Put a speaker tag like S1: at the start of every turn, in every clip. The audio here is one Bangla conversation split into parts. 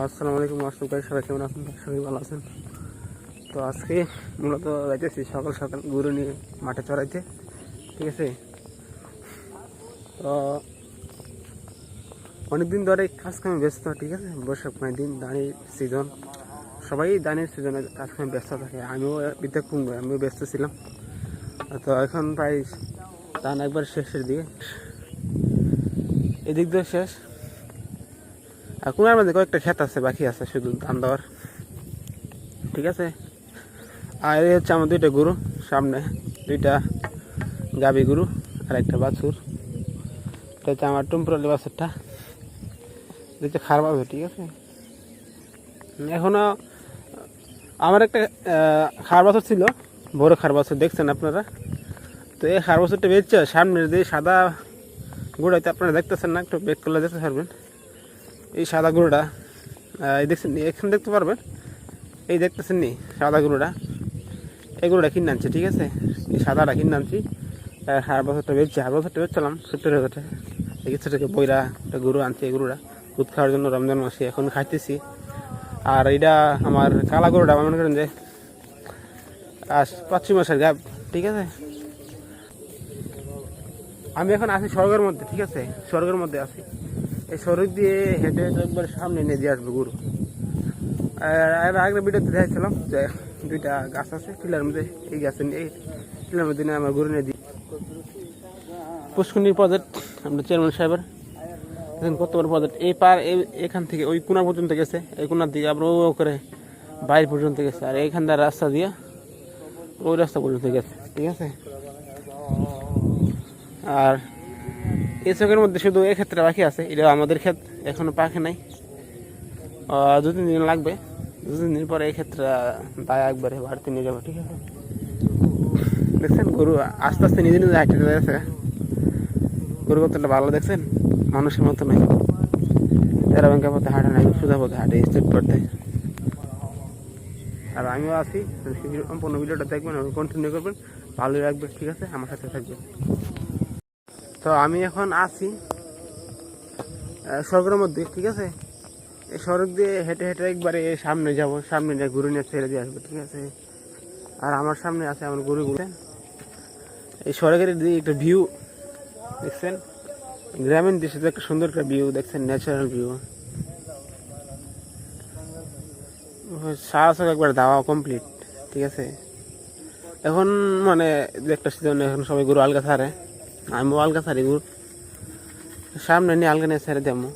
S1: আসসালামু আলাইকুম ভাই, সবাই কেমন আছেন? সবাই ভালো আছেন? তো আজকে মূলত যাইতেছি সকাল সকাল গরু নিয়ে মাঠে চড়াইতে, ঠিক আছে। তো অনেকদিন ধরে কাজ কামে ব্যস্ত, ঠিক আছে। বৈশাখ মানে দিন ধানের সিজন, সবাই ধানের সিজনে কাজ কামে ব্যস্ত থাকে। আমিও আমিও ব্যস্ত ছিলাম। তো এখন প্রায় ধান একবার শেষের দিকে, এদিক দিয়ে শেষ। আর কোনার মধ্যে কয়েকটা ক্ষেত আছে, বাকি আছে শুধু ধান দেওয়ার, ঠিক আছে। আর এই হচ্ছে আমার দুইটা গরু, সামনে দুইটা গাভী গরু আর একটা বাছুর। এটা হচ্ছে আমার টুম্পুরালি বাছুরটা, যেটা খারাপ হবে, ঠিক আছে। এখনো আমার একটা খার বাছুর ছিল, বড় খার বাছুর, দেখছেন আপনারা। তো এই খার বাছুরটা বেচছে সামনের যে সাদা গুঁড়াইতে, আপনারা দেখতেছেন না, একটু বেট করলে দেখতে পারবেন। এই সাদা গরুটা এই দেখছেন, এখানে দেখতে পারবেন, এই দেখতেছেন নি সাদা গরুটা, এই গরুটা কিনে আনছি, ঠিক আছে। এই সাদাটা কিনে আনছি, হার বছরটা বেচছিলাম 70,000 টাকা। এই কিছু থেকে বইরা একটা গরু আনছি, এই গরুটা দুধ খাওয়ার জন্য রমজান মাসে এখন খাইতেছি। আর এইটা আমার কালা গরুটা মনে করেন যে 5-6 মাসের গাব, ঠিক আছে। আমি এখন আছি স্বর্গের মধ্যে, ঠিক আছে, স্বর্গের মধ্যে আছি। এই সড়ক দিয়ে হেঁটে হেঁটে একবার সামনে নিয়ে দিয়ে আসবো গরু। আর আগের ভিডিওতে দেখেছিলাম যে দুইটা গাছ আছে টিলার মধ্যে, এই গাছের এই টিলার মধ্যে নিয়ে আমার গরু নিয়ে দিই। পুষ্করণী প্রজেক্ট আমরা চেয়ারম্যান সাহেবের, দেখেন কত বড় প্রজেক্ট। এই পার এখান থেকে ওই কোনা পর্যন্ত গেছে, এই কোনার দিকে আবার ও করে বাইরে পর্যন্ত গেছে, আর এইখান দিয়ে রাস্তা দিয়ে ওই রাস্তা পর্যন্ত গেছে, ঠিক আছে। আর এই চোখের মধ্যে শুধু এই ক্ষেত্রে বাকি আছে, এটা আমাদের ক্ষেত, এখনো পাখে নাই। 2-3 দিন লাগবে, 2-3 দিন পরে এই ক্ষেত্রে দায় একবারে বাড়িতে নিয়ে যাবো, ঠিক আছে। দেখছেন গরু আস্তে আস্তে নিজে নিজে হাঁটতে যাচ্ছে, গরু কতটা ভালো, দেখছেন, মানুষের মতো নাই। তেরা ব্যাংকের পথে হাঁটে নাই, সোজা পথে হাঁটে, স্টেট পড়তে। আর আমিও আছি, সম্পূর্ণ ভিডিওটা দেখবেন এবং কন্টিনিউ করবেন, ভালোই রাখবে, ঠিক আছে, আমার সাথে থাকবে। তো আমি এখন আছি সড়কের মধ্যে, ঠিক আছে। এই সড়ক দিয়ে হেঁটে হেঁটে একবারে সামনে যাব, সামনে নিয়ে গরু নিয়ে ছেড়ে দিয়ে আসবো, ঠিক আছে। আর আমার সামনে আছে আমার গরুগুলো। এই সড়কের দিকে একটা ভিউ দেখছেন, গ্রামীণ দৃশ্যে একটা সুন্দর একটা ভিউ দেখছেন, ন্যাচারাল ভিউ। সারা একবার দাওয়া কমপ্লিট, ঠিক আছে। এখন মানে একটা সিজন, এখন সবাই গরু আলগা ছাড়ে, আমিও আলগা ছাড়ি গরু, সামনে নিয়ে আলগা নিয়ে ছেড়ে দেবো।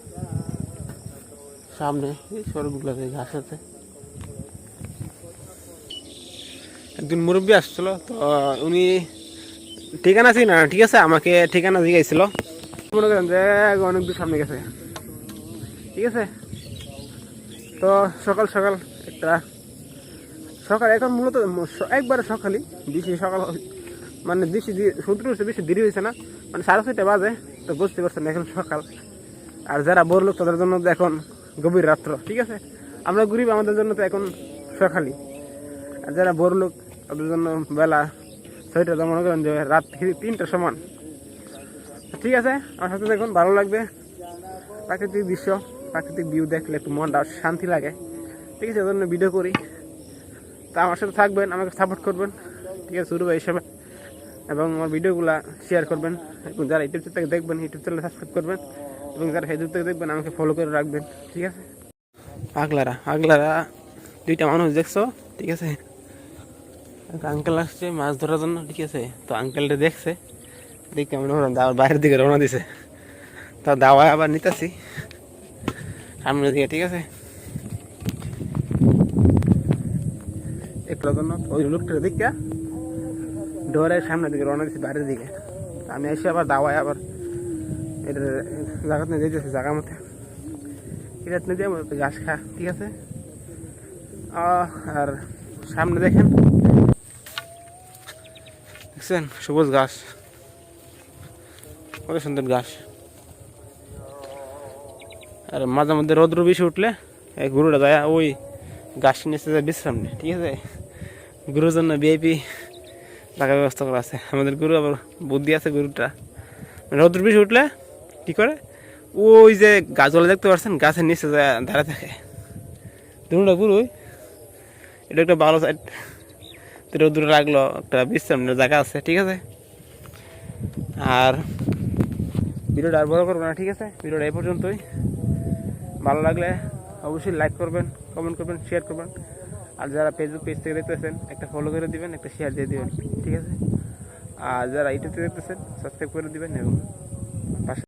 S1: সামনে এই সড়কগুলো ঘাস আছে। একদিন মুরব্বী আসছিল, তো উনি ঠিকানা ছিল না, ঠিক আছে, আমাকে ঠিকানা জিজ্ঞাসছিল, মনে করেন যে অনেক দূর সামনে গেছে, ঠিক আছে। তো সকাল সকাল একটা সকাল, এখন মূলত একবারে সকালই, বেশি সকাল মানে বেশি সূত্র হচ্ছে, বেশি দেরি হয়েছে না, মানে 6:30 বাজে। তো বুঝতে পারছেন এখন সকাল। আর যারা বড় লোক তাদের জন্য তো এখন গভীর রাত্র, ঠিক আছে। আমরা গরিব, আমাদের জন্য তো এখন সকালই। আর যারা বড় লোক তাদের জন্য বেলা 6টা, তো মনে করেন যে রাত 3টার সমান, ঠিক আছে। আমার সাথে দেখুন, ভালো লাগবে। প্রাকৃতিক দৃশ্য, প্রাকৃতিক ভিউ দেখলে একটু মনটা শান্তি লাগে, ঠিক আছে, ওই জন্য ভিডিও করি। তা আমার সাথে থাকবেন, আমাকে সাপোর্ট করবেন, ঠিক আছে, শুরু হিসাবে, এবং আমার ভিডিওগুলো শেয়ার করবেন। এবং যারা ইউটিউব থেকে দেখবেন, ইউটিউব চ্যানেল সাবস্ক্রাইব করবেন, এবং যারা ফেসবুক থেকে দেখবেন আমাকে ফলো করে রাখবেন, ঠিক আছে। আগলারা দুইটা মানুষ দেখছো, ঠিক আছে। আঙ্কেল আসছে মাছ ধরার জন্য, ঠিক আছে। তো আঙ্কেলটা দেখছে, দেখে মনে করেন দাওয়ার বাইরের দিকে রওনা দিছে। তা দাওয়া আবার নিতেছি সামনের দিকে, ঠিক আছে। একটার জন্য ওই লোকটার দিকে ডোরের সামনের দিকে রওনা দিচ্ছে, বাইরের দিকে। আমি এসে আবার দাওয়ায় আবার এটা জায়গা নিয়ে যেতেছি, জায়গার মধ্যে এটা নিয়ে যাবো ঘাস খা, ঠিক আছে। আর সামনে দেখেন, দেখছেন সবুজ ঘাস, কত সুন্দর ঘাস। আর মাঝে মধ্যে রৌদ্র বেশি উঠলে এই গরুটা যায় ওই ঘাস নিচে যায় বিশ্রাম নেই, ঠিক আছে। গরুর জন্য ভিআইপি থাকার ব্যবস্থা করা আছে। আমাদের গরু আবার বুদ্ধি আছে, গরুটা রৌদ্র বেশি উঠলে কী করে, ওই যে গাছগুলো দেখতে পাচ্ছেন, গাছের নিচে যায় দাঁড়া থাকে, দুটা গুরুই এটা একটা ভালো সাইড, দুটো দূরে রাখলো, একটা বিশ্রামের জায়গা আছে, ঠিক আছে। আর ভিডিওটা আর বড় করবো না, ঠিক আছে। ভিডিওটা এই পর্যন্তই। ভালো লাগলে অবশ্যই লাইক করবেন, কমেন্ট করবেন, শেয়ার করবেন। আর যারা ফেসবুক পেজ থেকে দেখতেছেন একটা ফলো করে দিবেন, একটা শেয়ার দিয়ে দিবেন, ঠিক আছে। আর যারা ইউটিউব থেকে দেখতেছেন সাবস্ক্রাইব করে দিবেন এবং